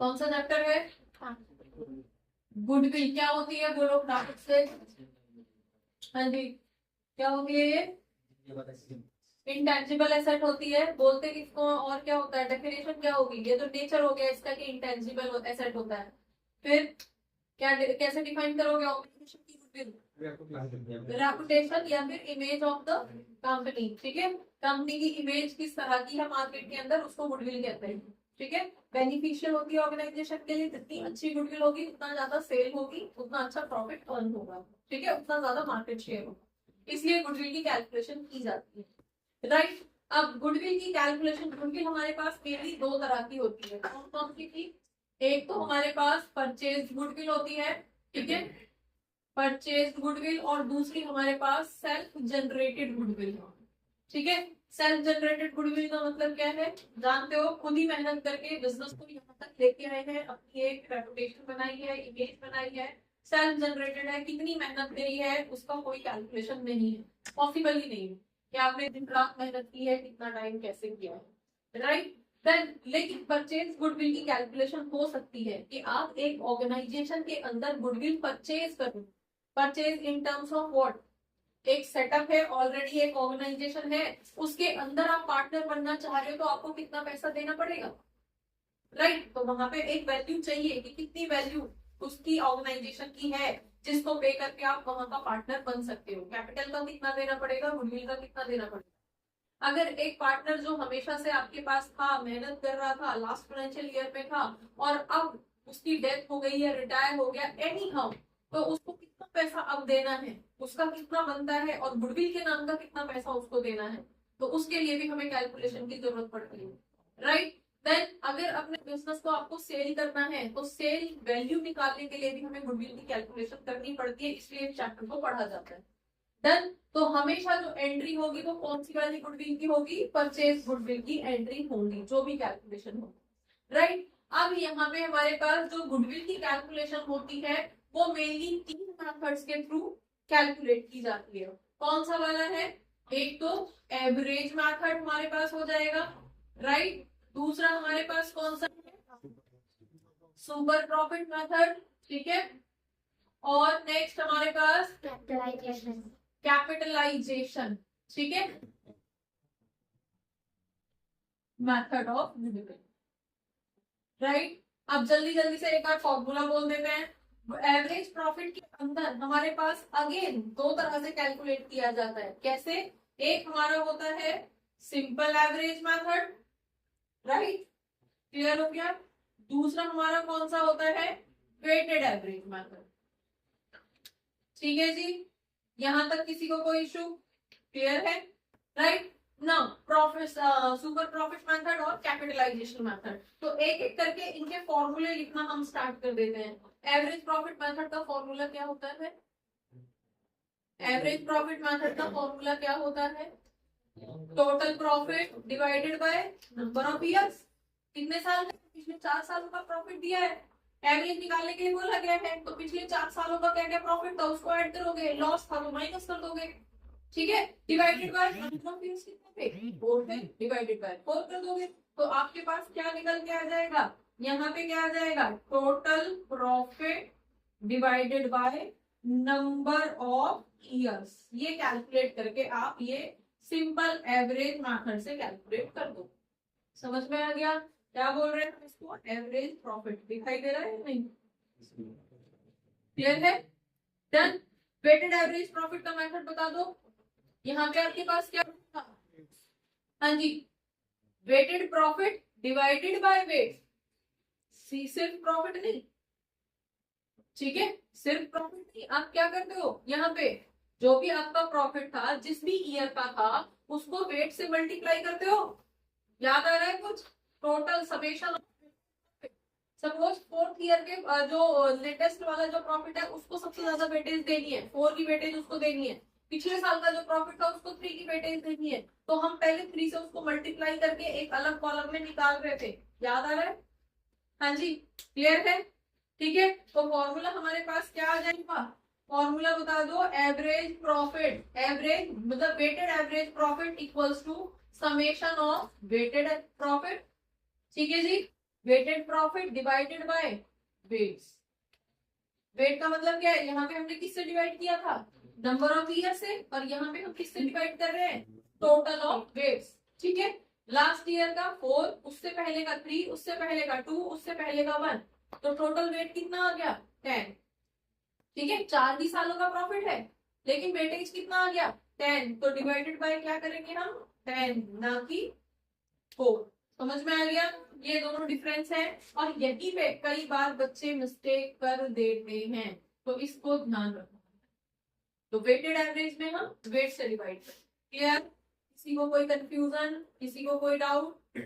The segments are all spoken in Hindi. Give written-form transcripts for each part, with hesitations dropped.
कौन सा चैप्टर है? गुडविल क्या होती है, बोलो फटाफट से। हाँ जी, क्या होती है ये? इंटेंजिबल एसेट होती है। बोलते किसको और क्या होता है? डेफिनेशन क्या होगी? ये तो नेचर हो गया इसका कि इंटेंजिबल एसेट होता है। फिर क्या कैसे डिफाइन करोगे ऑर्गेनाइजेशन की गुडविल? रेपुटेशन या फिर इमेज ऑफ द कंपनी। ठीक है, कंपनी की इमेज किस तरह की है मार्केट के अंदर, उसको गुडविल कहते हैं। ठीक है, बेनिफिशियल होती है ऑर्गेनाइजेशन के लिए। जितनी अच्छी गुडविल होगी उतना ज्यादा सेल होगी, उतना अच्छा प्रॉफिट अर्न होगा। ठीक है, उतना ज्यादा मार्केट शेयर होगा, इसलिए गुडविल की कैलकुलेशन की जाती है। राइट, अब गुडविल की कैलकुलेशन, गुडविल हमारे पास मेनली दो तरह की होती है। कौन कौन सी थी? एक तो हमारे पास परचेज गुडविल होती है। ठीक है, परचेज गुडविल, और दूसरी हमारे पास सेल्फ जनरेटेड गुडविल। ठीक है, सेल्फ जनरेटेड गुडविल का मतलब क्या है? जानते हो, खुद ही मेहनत करके बिजनेस को यहाँ तक लेके आए हैं, अपनी एक रेपुटेशन बनाई है, इमेज बनाई है। सेल्फ जनरेटेड है, कितनी मेहनत करी है उसका कोई कैलकुलेशन नहीं है, पॉसिबल ही नहीं है कि आपने दिन रात मेहनत की है, कितना टाइम कैसे किया है। राइट, देन लेकिन परचेज गुडविल की कैलकुलेशन हो सकती है कि आप एक ऑर्गेनाइजेशन के अंदर गुडविल परचेज करो। Purchase in terms of what? एक सेटअप है, ऑलरेडी एक ऑर्गेनाइजेशन है, उसके अंदर आप पार्टनर बनना चाह रहे हो तो आपको कितना पैसा देना पड़ेगा। राइट, तो वहां पे एक वैल्यू चाहिए कि कितनी वैल्यू उसकी ऑर्गेनाइजेशन की है जिसको पे करके आप वहां का पार्टनर बन सकते हो। कैपिटल का कितना देना पड़ेगा, गुडविल का कितना देना पड़ेगा। अगर एक पार्टनर जो हमेशा से आपके पास था, मेहनत कर रहा था, लास्ट फाइनेंशियल ईयर में था, और अब उसकी डेथ हो गई है, रिटायर हो गया एनी हाउ, तो उसको कितना पैसा अब देना है, उसका कितना बनता है, और गुडविल के नाम का कितना पैसा उसको देना है, तो उसके लिए भी हमें कैलकुलेशन की जरूरत पड़ती है। राइट, देन अगर अपने बिजनेस को आपको सेल करना है तो सेल वैल्यू निकालने के लिए भी हमें गुडविल की कैलकुलेशन करनी पड़ती है, इसलिए इस चैप्टर को पढ़ा जाता है। डन, तो हमेशा जो एंट्री होगी वो कौन सी वाली गुडविल की होगी? परचेज गुडविल की एंट्री होगी, जो भी कैलकुलेशन होगी। राइट, अब यहाँ पे हमारे पास जो गुडविल की कैलकुलेशन होती है वो मेनली तीन मेथड्स के थ्रू कैलकुलेट की जाती है। कौन सा वाला है? एक तो एवरेज मेथड हमारे पास हो जाएगा। राइट, दूसरा हमारे पास कौन सा है? Super profit method. ठीक है, और नेक्स्ट हमारे पास कैपिटलाइजेशन। ठीक है, मेथड ऑफ गुडविल। राइट, अब जल्दी जल्दी से एक बार फॉर्मूला बोल देते हैं। एवरेज प्रॉफिट के अंदर हमारे पास अगेन दो तरह से कैलकुलेट किया जाता है। कैसे? एक हमारा होता है simple average method. Right, clear हो गया? दूसरा हमारा कौन सा होता है? Weighted average method. ठीक है जी, यहां तक किसी को कोई इशू? क्लियर है? Right, now profit, super profit method और कैपिटलाइजेशन मेथड। तो एक एक करके इनके फॉर्मूले लिखना हम स्टार्ट कर देते हैं। एवरेज प्रॉफिट मेथड का फॉर्मूला क्या होता है? एवरेज प्रॉफिट मेथड का फॉर्मूला क्या होता है? Total profit divided by number of years. कितने साल में? पिछले 4 सालों का प्रॉफिट दिया है, एवरेज निकालने के लिए बोला गया है, तो पिछले 4 सालों का क्या क्या प्रॉफिट था उसको ऐड करोगे, लॉस था तो माइनस कर दोगे। ठीक है, divided by number of years कितने थे? 4 थे, डिवाइडेड बाय 4 कर दोगे, तो आपके पास क्या निकल के आ जाएगा? यहाँ पे क्या आ जाएगा? Total profit divided by number of years. ये कैलकुलेट करके आप ये सिंपल एवरेज मेथड से कैलकुलेट कर दो। समझ में आ गया क्या बोल रहे हैं हम इसको? एवरेज प्रॉफिट दिखाई दे रहा है नहीं? क्लियर है? डन, वेटेड एवरेज प्रॉफिट का मेथड बता दो। यहाँ पे आपके पास क्या था? हाँ जी, weighted profit divided by weight. सिर्फ प्रॉफिट नहीं, ठीक है, सिर्फ प्रॉफिट नहीं, आप क्या करते हो यहाँ पे? जो भी आपका प्रॉफिट था, जिस भी ईयर का था, उसको वेट से मल्टीप्लाई करते हो। याद आ रहा है कुछ? Total summation, suppose 4th year के जो लेटेस्ट वाला जो प्रॉफिट है उसको सबसे ज्यादा वेटेज देनी है, 4 की वेटेज उसको देनी है। पिछले साल का जो प्रॉफिट था उसको 3 की वेटेज देनी है, तो हम पहले 3 से उसको मल्टीप्लाई करके एक अलग कॉलम में निकाल रहे थे। याद आ रहा है? हाँ जी, क्लियर है? ठीक है, तो फॉर्मूला हमारे पास क्या आ जाएगा? फॉर्मूला बता दो। एवरेज प्रॉफिट, एवरेज मतलब weighted average profit equals to summation of weighted profit. ठीक है जी, weighted profit divided by weights. Weight का मतलब क्या है, यहाँ पे हमने किससे डिवाइड किया था, नंबर ऑफ ईयर से, और यहाँ पे हम किससे डिवाइड कर रहे हैं, टोटल ऑफ वेट्स। ठीक है, लास्ट ईयर का 4, उससे पहले का 3, उससे पहले का 2, उससे पहले का 1, तो टोटल वेट कितना आ गया 10। ठीक है, 4 ही सालों का प्रॉफिट है, लेकिन वेटेज कितना आ गया 10, तो डिवाइडेड बाय क्या करेंगे हम 10, ना कि 4। समझ में आ गया, ये दोनों डिफरेंस है, और यही पे कई बार बच्चे मिस्टेक कर देते हैं, तो इसको ध्यान रखना। तो वेटेड एवरेज में हम वेट से डिवाइड करें। क्लियर, किसी को कोई कंफ्यूजन, किसी को कोई डाउट?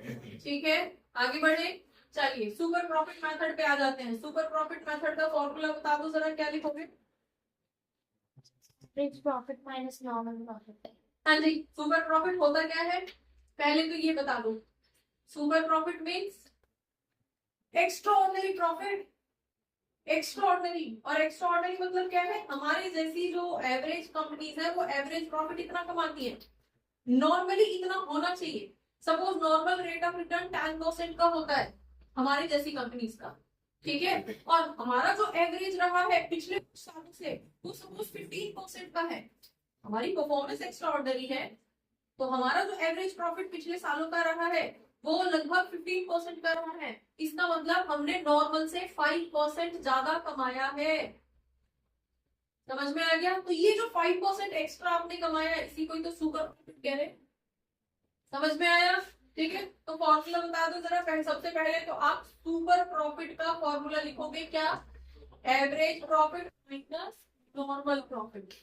ठीक है, आगे बढ़े। चलिए सुपर प्रॉफिट मेथड पे आ जाते हैं। सुपर प्रॉफिट मेथड का फॉर्मूला बता दो जरा, क्या लिखोगे? Average profit minus normal profit. हाँ जी, सुपर प्रॉफिट होता क्या है, पहले तो ये बता दो। Super profit means extraordinary profit. Extraordinary, और एक्स्ट्राऑर्डिनरी मतलब क्या है, हमारी जैसी जो एवरेज कंपनीज है वो एवरेज प्रॉफिट इतना कमाती है, नॉर्मली इतना होना चाहिए। Suppose normal rate of return 10% का होता है हमारी जैसी कंपनीज का, ठीक है, और हमारा जो एवरेज रहा है पिछले कुछ सालों से वो सपोज 15% का है, हमारी परफॉर्मेंस एक्स्ट्राऑर्डिनरी है, तो हमारा जो एवरेज प्रॉफिट पिछले सालों का रहा है वो लगभग 15% का रहा है। इसका मतलब हमने नॉर्मल से 5% ज्यादा कमाया है। समझ में आ गया, तो ये जो 5% एक्स्ट्रा आपने कमाया है इसी को ही तो सुपर प्रॉफिट कह रहे हैं। समझ में आया? ठीक है, तो फॉर्मूला बता दो जरा। सबसे पहले तो आप सुपर प्रॉफिट का फॉर्मूला लिखोगे क्या, average profit minus normal profit.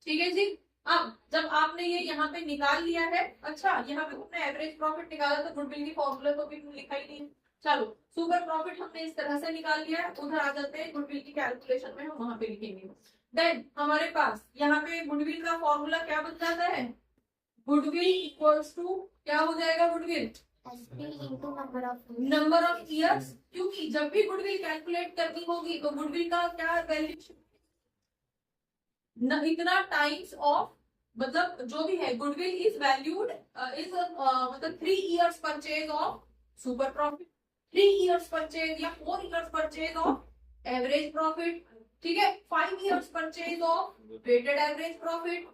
ठीक है जी, अब जब आपने ये यहाँ पे निकाल लिया है, अच्छा यहाँ पे तुमने एवरेज प्रॉफिट निकाला तो गुडविल की फॉर्मूला तो भी लिखा ही नहीं। चलो सुपर प्रॉफिट हमने इस तरह से निकाल लिया है, उधर आ जाते हैं गुडविल की कैलकुलेशन में, हम वहां पे लिखेंगे। देन हमारे पास यहाँ पे गुडविल का फॉर्मूला क्या बन जाता है, गुडविल इक्वल्स टू क्या हो जाएगा, गुडविल नंबर ऑफ ईयर्स, क्योंकि जब भी गुडविल कैलकुलेट करनी होगी तो गुडविल का क्या वैल्यू, इतना टाइम्स ऑफ, मतलब जो भी है गुडविल इज वैल्यूड इज मतलब 3 years purchase of super profit, 3 years purchase या 4 years purchase of average profit, ठीक है, 5 years purchase of weighted average profit.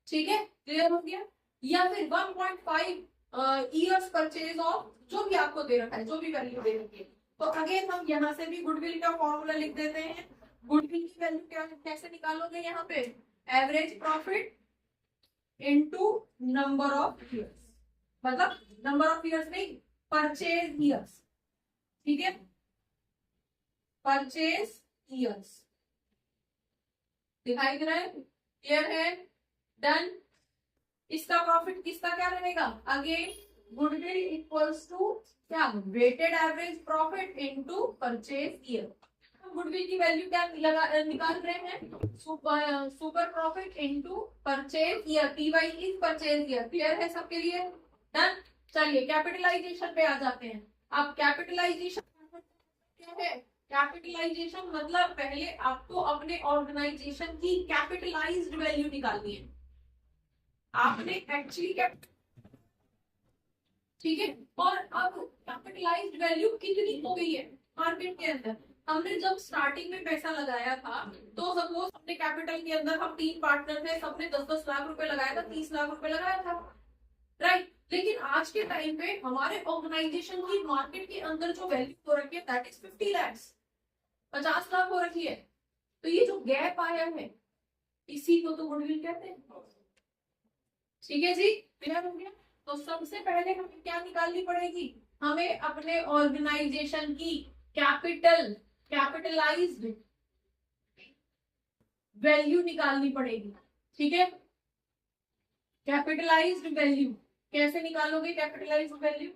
ठीक है, क्लियर हो गया, या फिर 1.5 इयर्स परचेज ऑफ जो भी आपको दे रखा है, जो भी वैल्यू दे रखी है। तो अगेन हम यहाँ से भी गुडविल का फॉर्मूला लिख देते हैं। गुडविल की वैल्यू क्या कैसे निकालोगे, यहाँ पे average profit into number of years, मतलब नंबर ऑफ ईयर्स नहीं, परचेज ईयर्स। ठीक है, परचेज ईयर्स दिखाई दे रहा है, क्लियर है, डन। इसका प्रॉफिट किसका क्या रहेगा, अगेन गुडविल इक्वल्स टू क्या, weighted average profit into purchase year. Goodwill की वैल्यू क्या निकाल रहे हैं, super profit into purchase year, TY is purchase year. Clear है सबके लिए, डन। चलिए कैपिटलाइजेशन पे आ जाते हैं। अब कैपिटलाइजेशन क्या है, कैपिटलाइजेशन मतलब पहले आपको अपने ऑर्गेनाइजेशन की कैपिटलाइज्ड वैल्यू निकालनी है, आपने एक्चुअली ठीक है, और अब कैपिटलाइज्ड वैल्यू कितनी हो गई है मार्केट के अंदर। हमने जब स्टार्टिंग में पैसा लगाया था तो सपोज अपने कैपिटल के अंदर हम 3 पार्टनर थे, सबने 10-10 लाख रुपए लगाया था, 30 लाख रुपए लगाया था, राइट। लेकिन आज के टाइम पे हमारे ऑर्गेनाइजेशन की मार्केट के अंदर जो वैल्यू हो रखी है दैट इज 50 लाख, 50 लाख हो रखी है। तो ये जो गैप आया है इसी को तो गुडविल कहते हैं। ठीक है जी, क्लियर हो गया। तो सबसे पहले हमें क्या निकालनी पड़ेगी, हमें अपने ऑर्गेनाइजेशन की कैपिटलाइज्ड वैल्यू निकालनी पड़ेगी। ठीक है, कैपिटलाइज्ड वैल्यू कैसे निकालोगे, कैपिटलाइज्ड वैल्यू,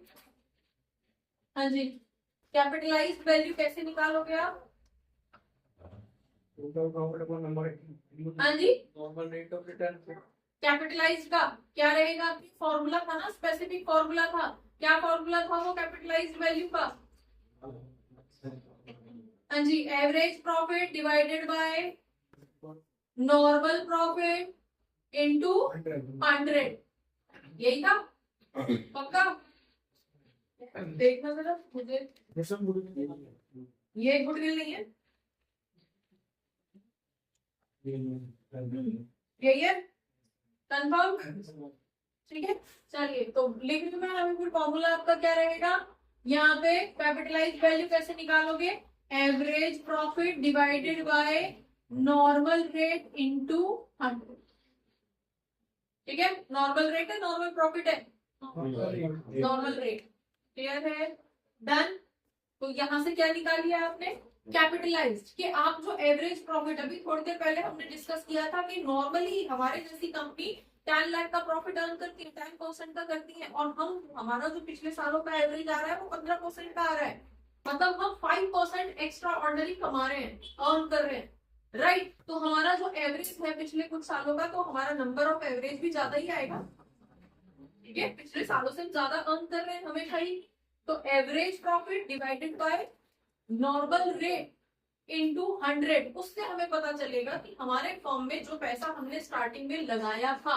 हाँ जी, कैपिटलाइज्ड वैल्यू कैसे निकालोगे आप, हाँ जी, normal rate of return. Capitalized का क्या रहेगा, फॉर्मूला था ना, स्पेसिफिक फॉर्मूला था, क्या फॉर्मूला था वो कैपिटलाइज्ड वैल्यू का, हाँ जी, average profit divided by normal profit into 100, यही था पक्का। देखना जरा मुझे, ये गुडविल नहीं है, यही है कंफर्म, ठीक है। चलिए तो लिख लूं मैं, अभी फिर फॉर्मूला आपका क्या रहेगा, यहाँ पे कैपिटलाइज वैल्यू कैसे निकालोगे, average profit divided by normal rate into 100, ठीक है। नॉर्मल रेट है, नॉर्मल प्रॉफिट है, नॉर्मल रेट, क्लियर है, डन। तो यहां से क्या निकालिए आपने, कैपिटलाइज्ड, कि आप जो एवरेज प्रॉफिट, अभी थोड़ी देर पहले हमने डिस्कस किया था कि नॉर्मली हमारे जैसी कंपनी 10 लाख का प्रॉफिट अर्न करती है, 10% का करती है, और हमारा जो पिछले सालों का एवरेज आ रहा है वो 15% का आ रहा है, मतलब हम 5% एक्स्ट्रा ऑर्डिनरी कमा रहे हैं, अर्न कर रहे हैं, राइट। तो हमारा जो एवरेज है पिछले कुछ सालों का, तो हमारा नंबर ऑफ एवरेज भी ज्यादा ही आएगा, ठीक है, पिछले सालों से ज्यादा अर्न कर रहे हैं हमेशा ही। तो average profit divided by normal rate into 100, उससे हमें पता चलेगा कि हमारे फॉर्म में जो पैसा हमने स्टार्टिंग में लगाया था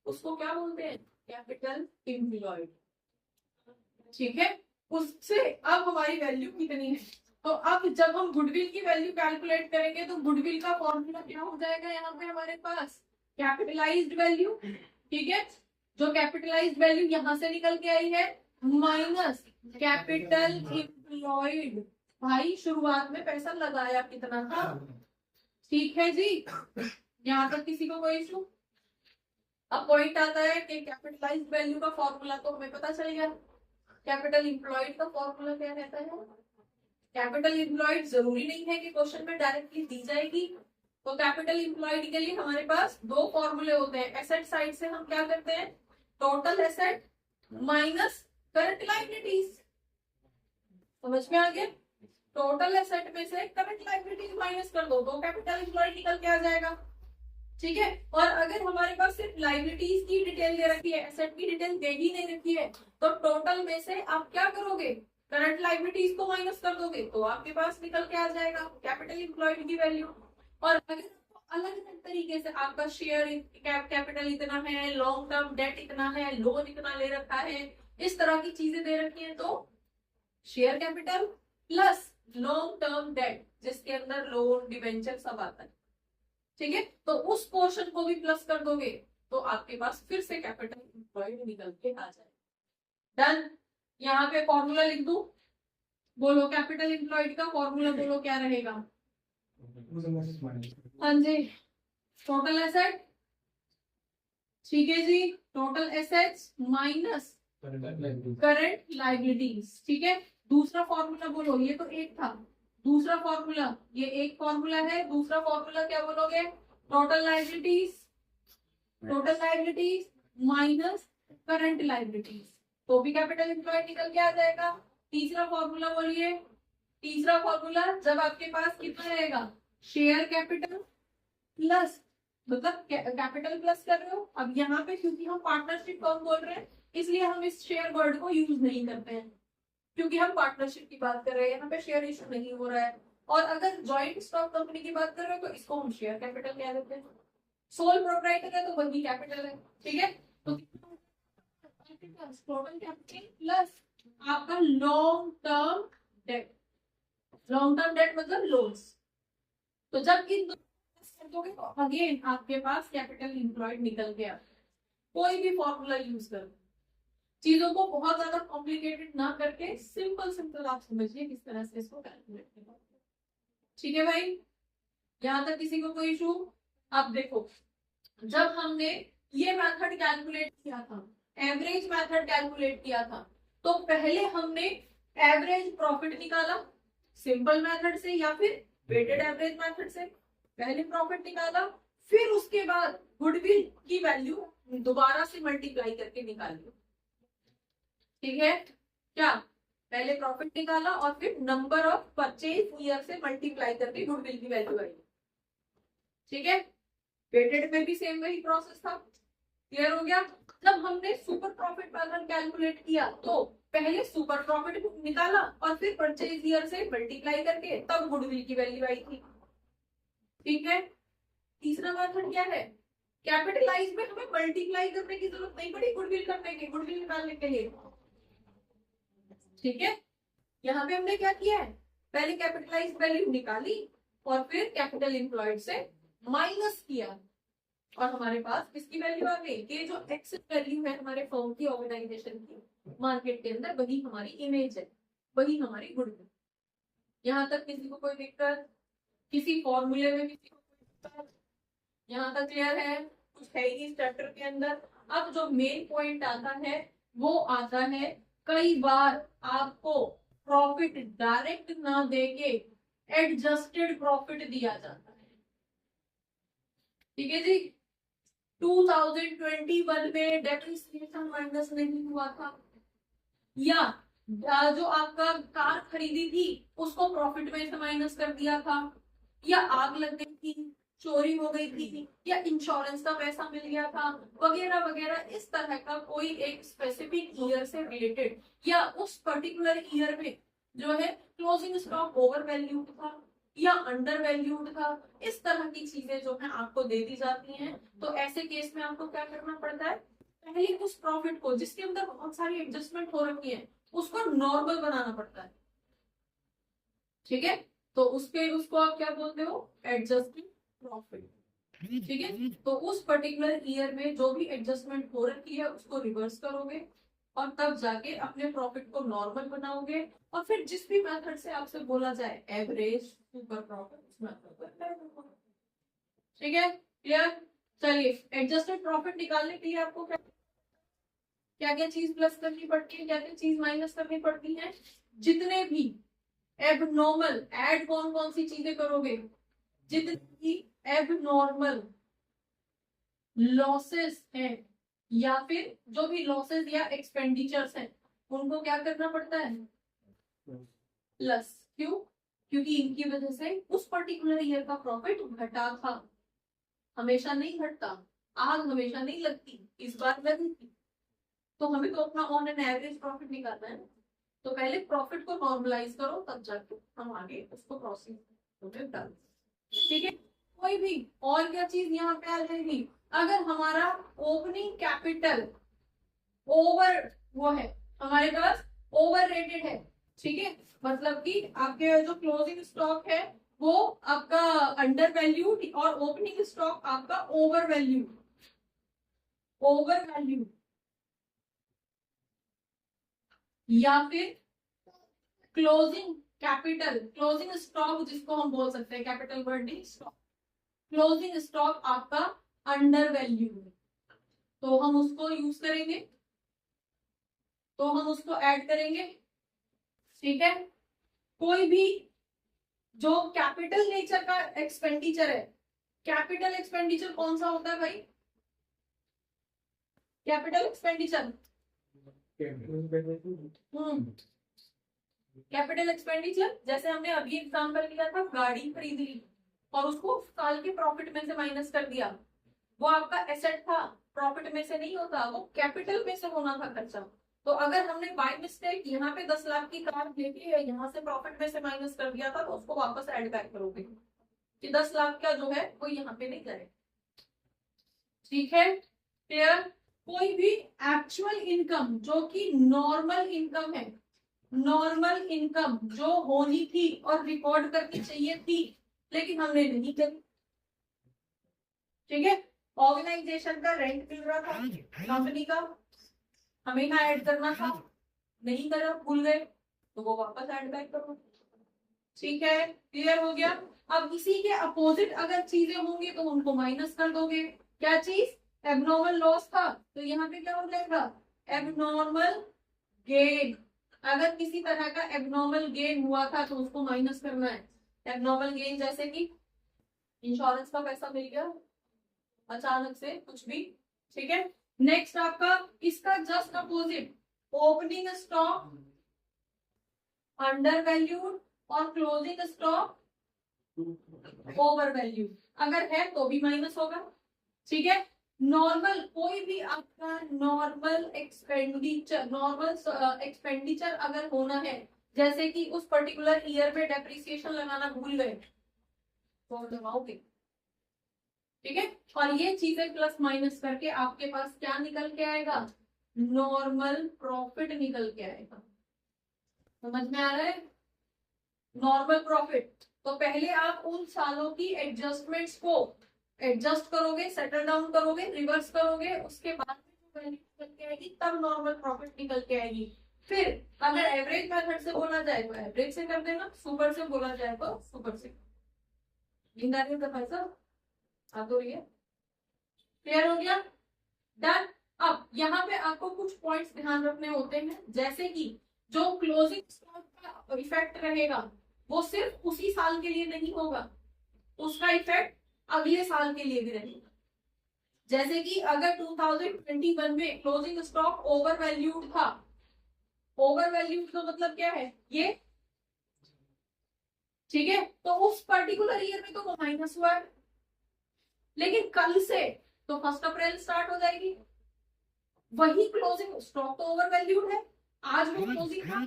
उसको क्या बोलते हैं, कैपिटल एम्प्लॉयड, ठीक है। उससे अब हमारी वैल्यू कितनी है, तो अब जब हम गुडविल की वैल्यू कैलकुलेट करेंगे तो गुडविल का फॉर्मूला क्या हो जाएगा, यहाँ पे हमारे पास कैपिटलाइज्ड वैल्यू, ठीक है, जो कैपिटलाइज्ड वैल्यू यहाँ से निकल के आई है माइनस कैपिटल एम्प्लॉयड, भाई शुरुआत में पैसा लगाया कितना था, ठीक है जी, यहाँ तक किसी को कोई इशू। अब पॉइंट आता है कि कैपिटलाइज्ड वैल्यू का फॉर्मूला तो हमें पता चल गया, कैपिटल एम्प्लॉयड का फॉर्मूला क्या रहता है, कैपिटल एम्प्लॉयड जरूरी नहीं है कि क्वेश्चन में डायरेक्टली दी जाएगी, तो कैपिटल एम्प्लॉयड के लिए हमारे पास दो फॉर्मूले होते हैं, एसेट साइड से हम क्या करते हैं, total asset minus current liabilities, समझ में आ गया, टोटल एसेट में से करंट लायबिलिटीज माइनस कर दो तो कैपिटल एम्प्लॉयड निकल के आ जाएगा, ठीक है। और अगर हमारे पास सिर्फ लायबिलिटीज की डिटेल दे रखी है, एसेट की डिटेल दे ही नहीं रखी है, तो टोटल में से आप क्या करोगे, करंट लायबिलिटीज को माइनस कर दोगे तो आपके पास निकल के आ जाएगा कैपिटल एम्प्लॉयड की वैल्यू। और अगर अलग अलग तरीके से आपका शेयर कैपिटल इतना है, लॉन्ग टर्म डेट इतना है, लोन इतना ले रखा है, इस तरह की चीजें दे रखी है, तो share capital plus long term debt जिसके अंदर लोन डिवेंचर सब आता है, ठीक है, तो उस पोर्शन को भी प्लस कर दोगे तो आपके पास फिर से कैपिटल एम्प्लॉयड निकल के आ जाए, डन। यहाँ पे फॉर्मूला लिख दूं, बोलो कैपिटल एम्प्लॉयड का फॉर्मूला बोलो क्या रहेगा, हाँ जी, टोटल एसेट, ठीक है जी, total assets minus current liabilities, ठीक है। दूसरा फॉर्मूला बोलो, ये तो एक था, दूसरा फॉर्मूला, ये एक फॉर्मूला है, दूसरा फॉर्मूला क्या बोलोगे, total liabilities, total liabilities minus current liabilities, तो भी कैपिटल एम्प्लॉयड निकल के आ जाएगा। तीसरा फॉर्मूला बोलिए, तीसरा फॉर्मूला जब आपके पास कितना रहेगा, शेयर कैपिटल प्लस, मतलब कैपिटल प्लस कर रहे हो, अब यहाँ पे क्योंकि हम पार्टनरशिप फर्म बोल रहे हैं इसलिए हम इस शेयर वर्ड को यूज नहीं करते हैं, क्योंकि हम पार्टनरशिप की बात कर रहे हैं, यहाँ पे शेयर इशू नहीं हो रहा है। और अगर जॉइंट स्टॉक कंपनी की बात कर रहे हो तो इसको हम शेयर कैपिटल कह देते हैं, सोल प्रोप्राइटर है तो वही कैपिटल है, ठीक है। तो टोटल कैपिटल प्लस आपका long term debt, long term debt मतलब लोन्स, तो जब इन दोगे तो अगेन आपके पास कैपिटल एम्प्लॉयड निकल गया। कोई भी फॉर्मूला यूज करो, चीजों को बहुत ज्यादा कॉम्प्लिकेटेड ना करके सिंपल सिंपल आप समझिए किस तरह से इसको कैलकुलेट करना, ठीक है भाई, यहाँ तक किसी को कोई इशू। अब देखो, जब हमने ये मेथड कैलकुलेट किया था, एवरेज मेथड कैलकुलेट किया था, तो पहले हमने एवरेज प्रॉफिट निकाला सिंपल मेथड से या फिर वेटेड एवरेज मेथड से, पहले प्रॉफिट निकाला, फिर उसके बाद गुडविल की वैल्यू दोबारा से मल्टीप्लाई करके निकाली, ठीक है, क्या पहले प्रॉफिट निकाला और फिर नंबर ऑफ परचेज ईयर से मल्टीप्लाई करके गुडविल की वैल्यू आई, ठीक है। वेटेड में भी सेम वही प्रोसेस था, क्लियर हो गया। जब हमने सुपर प्रॉफिट मेथड कैलकुलेट किया तो पहले सुपर प्रॉफिट निकाला और फिर परचेज ईयर से मल्टीप्लाई करके तब गुडविल की वैल्यू आई थी, ठीक है। तीसरा मेथड क्या है, कैपिटलाइज में हमें मल्टीप्लाई करने की जरूरत नहीं पड़ी गुडविल करने की, गुडविल निकालने के लिए ठीक है, यहाँ पे हमने क्या किया है, पहले कैपिटलाइज्ड वैल्यू निकाली और फिर कैपिटल एम्प्लॉयड से माइनस किया और हमारे पास किसकी वैल्यू आ गई, कि जो एक्सेस वैल्यू है हमारे फर्म की, ऑर्गेनाइजेशन की मार्केट के अंदर, वही हमारी इमेज है, वही हमारी गुडविल। यहाँ तक किसी को कोई दिक्कत, किसी फॉर्मूले में किसी को कोई दिक्कत, यहाँ तक क्लियर है, कुछ है ही इस चैप्टर के अंदर। अब जो मेन पॉइंट आता है वो आता है, कई बार आपको प्रॉफिट डायरेक्ट ना देके एडजस्टेड प्रॉफिट दिया जाता है। ठीक है जी, 2021 में डेप्रिसिएशन माइनस नहीं हुआ था, या जो आपका कार खरीदी थी उसको प्रॉफिट में से माइनस कर दिया था, या आग लग गई थी, चोरी हो गई थी, या इंश्योरेंस का पैसा मिल गया था, वगैरह वगैरह, इस तरह का कोई एक स्पेसिफिक ईयर से रिलेटेड, या उस पर्टिकुलर ईयर में जो है क्लोजिंग स्टॉक ओवर वैल्यूड था या अंडर वैल्यूड था, इस तरह की चीजें जो है आपको दे दी जाती हैं। तो ऐसे केस में आपको क्या करना पड़ता है, पहले उस प्रॉफिट को जिसके अंदर बहुत सारी एडजस्टमेंट हो रखी है उसको नॉर्मल बनाना पड़ता है। ठीक है, तो उसको आप क्या बोलते हो, एडजस्टिंग प्रॉफिट। ठीक है, तो उस पर्टिकुलर ईयर में जो भी एडजस्टमेंट हो रखी है उसको रिवर्स करोगे और तब जाके अपने प्रॉफिट को नॉर्मल बनाओगे, और फिर जिस भी मेथड से आपसे बोला जाए, एवरेज, सुपर प्रॉफिट, उस मेथड पर अप्लाई करोगे। ठीक है, क्लियर। चलिए, एडजस्टेड प्रॉफिट निकालने के लिए आपको क्या क्या चीज प्लस करनी पड़ती है, क्या क्या चीज माइनस करनी पड़ती है, जितने भी एबनॉर्मल, ऐड कौन कौन सी चीजें करोगे, जितने भी एबनॉर्मल लॉसेस हैं या फिर जो भी लॉसेस या एक्सपेंडिचर्स हैं उनको क्या करना पड़ता है, प्लस। क्यों, क्योंकि इनकी वजह से उस पर्टिकुलर ईयर का प्रॉफिट घटा था, हमेशा नहीं घटता, आग हमेशा नहीं लगती, इस बार लगी थी, तो हमें तो अपना ऑन एन एवरेज प्रॉफिट निकालना है। तो पहले प्रॉफिट को नॉर्मलाइज करो, तब जाके हम आगे उसको प्रोसेस डाल। ठीक है, कोई भी और क्या चीज यहाँ पे आ जाएगी, अगर हमारा ओपनिंग कैपिटल ओवर वो है, हमारे पास ओवर रेटेड है, ठीक है, मतलब कि आपके जो क्लोजिंग स्टॉक है वो आपका अंडर वैल्यूड और ओपनिंग स्टॉक आपका ओवर वैल्यूड, या फिर क्लोजिंग कैपिटल, क्लोजिंग स्टॉक जिसको हम बोल सकते हैं capital wording stock, closing stock आपका अंडर वैल्यू है, तो हम उसको यूज करेंगे, तो हम उसको ऐड करेंगे। ठीक है, कोई भी जो कैपिटल नेचर का एक्सपेंडिचर है, कैपिटल एक्सपेंडिचर कौन सा होता है भाई, कैपिटल एक्सपेंडिचर, कैपिटल एक्सपेंडिचर जैसे हमने अभी एग्जांपल लिया था, गाड़ी खरीद ली और उसको साल के प्रॉफिट में से माइनस कर दिया, वो आपका एसेट था, प्रॉफिट में से नहीं होता, वो कैपिटल में से होना था खर्चा। तो अगर हमने बाय मिस्टेक यहाँ पे 10 लाख की कार लेके यहाँ से प्रॉफिट में से माइनस कर दिया था, तो उसको वापस ऐड बैक करोगे कि 10 लाख का जो है वो यहाँ पे नहीं करे। ठीक है, क्लियर। कोई भी एक्चुअल इनकम जो कि नॉर्मल इनकम है, नॉर्मल इनकम जो होनी थी और रिकॉर्ड करनी चाहिए थी लेकिन हमने नहीं करी, ठीक है, ऑर्गेनाइजेशन का रेंट मिल रहा था कंपनी का, हमें यहाँ ऐड करना था, नहीं करा, भूल गए, तो वो वापस ऐड बैक करो। ठीक है, क्लियर हो गया। अब इसी के अपोजिट अगर चीजें होंगी तो उनको माइनस कर दोगे। क्या चीज, एबनॉर्मल लॉस था तो यहाँ पे क्या हो जाएगा, एबनॉर्मल गेन। अगर किसी तरह का एबनॉर्मल गेन हुआ था तो उसको माइनस करना है। एबनॉर्मल गेन जैसे कि इंश्योरेंस का पैसा मिल गया अचानक से कुछ भी, ठीक है। नेक्स्ट आपका इसका just opposite, opening stock under valued और क्लोजिंग स्टॉक ओवर वैल्यू, अगर है तो भी माइनस होगा। ठीक है, नॉर्मल कोई भी आपका नॉर्मल एक्सपेंडिचर अगर होना है, जैसे कि उस पर्टिकुलर ईयर में डेप्रिसिएशन लगाना भूल गए तो लगाओगे, ठीक है, और ये चीजें प्लस माइनस करके आपके पास क्या निकल के आएगा, नॉर्मल प्रॉफिट निकल के आएगा। समझ में आ रहा है? नॉर्मल प्रॉफिट, तो पहले आप उन सालों की एडजस्टमेंट्स को एडजस्ट करोगे, सेटल डाउन करोगे, रिवर्स करोगे, उसके बाद जो वैल्यू निकल के आएगी तब नॉर्मल प्रॉफिट निकल के आएगी। फिर अगर एवरेज मेथड से बोला जाए तो एवरेज से कर देना, सुपर से बोला जाए तो सुपर से। नींद आ रही है भाई साहब? आ तो रही है? क्लियर हो गया? डन। अब यहाँ पे आपको कुछ पॉइंट्स ध्यान रखने होते हैं, जैसे कि जो क्लोजिंग स्टॉक का इफेक्ट रहेगा वो सिर्फ उसी साल के लिए नहीं होगा, उसका इफेक्ट अगले साल के लिए भी रहेगा। जैसे कि अगर 2021 में क्लोजिंग स्टॉक ओवर वैल्यूड था, ओवर वैल्यूड का मतलब क्या है ये, ठीक है, तो उस पर्टिकुलर ईयर में तो वो माइनस हुआ है, लेकिन कल से तो 1 अप्रैल स्टार्ट हो जाएगी, वही क्लोजिंग स्टॉक तो ओवर वैल्यूड है, आज वो क्लोजिंग था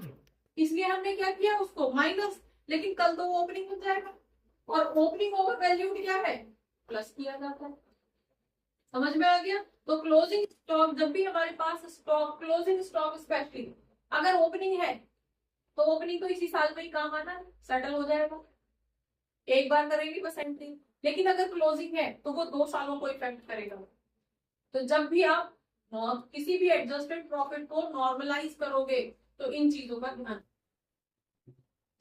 इसलिए हमने क्या किया उसको माइनस, लेकिन कल तो वो ओपनिंग हो जाएगा, और ओपनिंग ओवर वैल्यूड क्या है, प्लस किया जाता है। समझ में आ गया? तो क्लोजिंग स्टॉक, जब भी हमारे पास स्टॉक, क्लोजिंग स्टॉक स्पेशली अगर ओपनिंग है तो ओपनिंग तो इसी साल में ही काम आना है, सेटल हो जाएगा, एक बार करेंगे बस एंट्री। लेकिन अगर क्लोजिंग है तो वो 2 सालों को इफेक्ट करेगा। तो जब भी आप किसी भी एडजस्टेड प्रॉफिट को नॉर्मलाइज करोगे तो इन चीजों का ध्यान,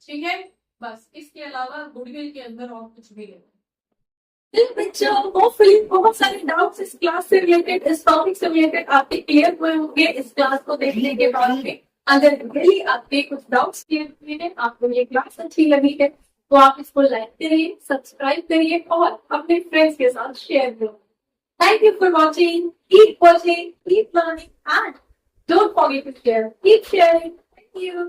ठीक है? बस इसके अलावा गुडविल के अंदर और कुछ भी नहीं। बच्चों, होपफुली बहुत सारे डाउट्स इस क्लास से रिलेटेड, इस टॉपिक से रिलेटेड आपके क्लियर हुए होंगे इस क्लास को देखने के बाद में। अगर रियली आपके कुछ डाउट्स क्लियर हुए हैं, आपको ये क्लास अच्छी लगी है, तो आप इसको लाइक करिए, सब्सक्राइब करिए और अपने फ्रेंड्स के साथ शेयर करिए। Thank you for watching. Keep watching, keep learning, and don't forget to share. Keep sharing. Thank you.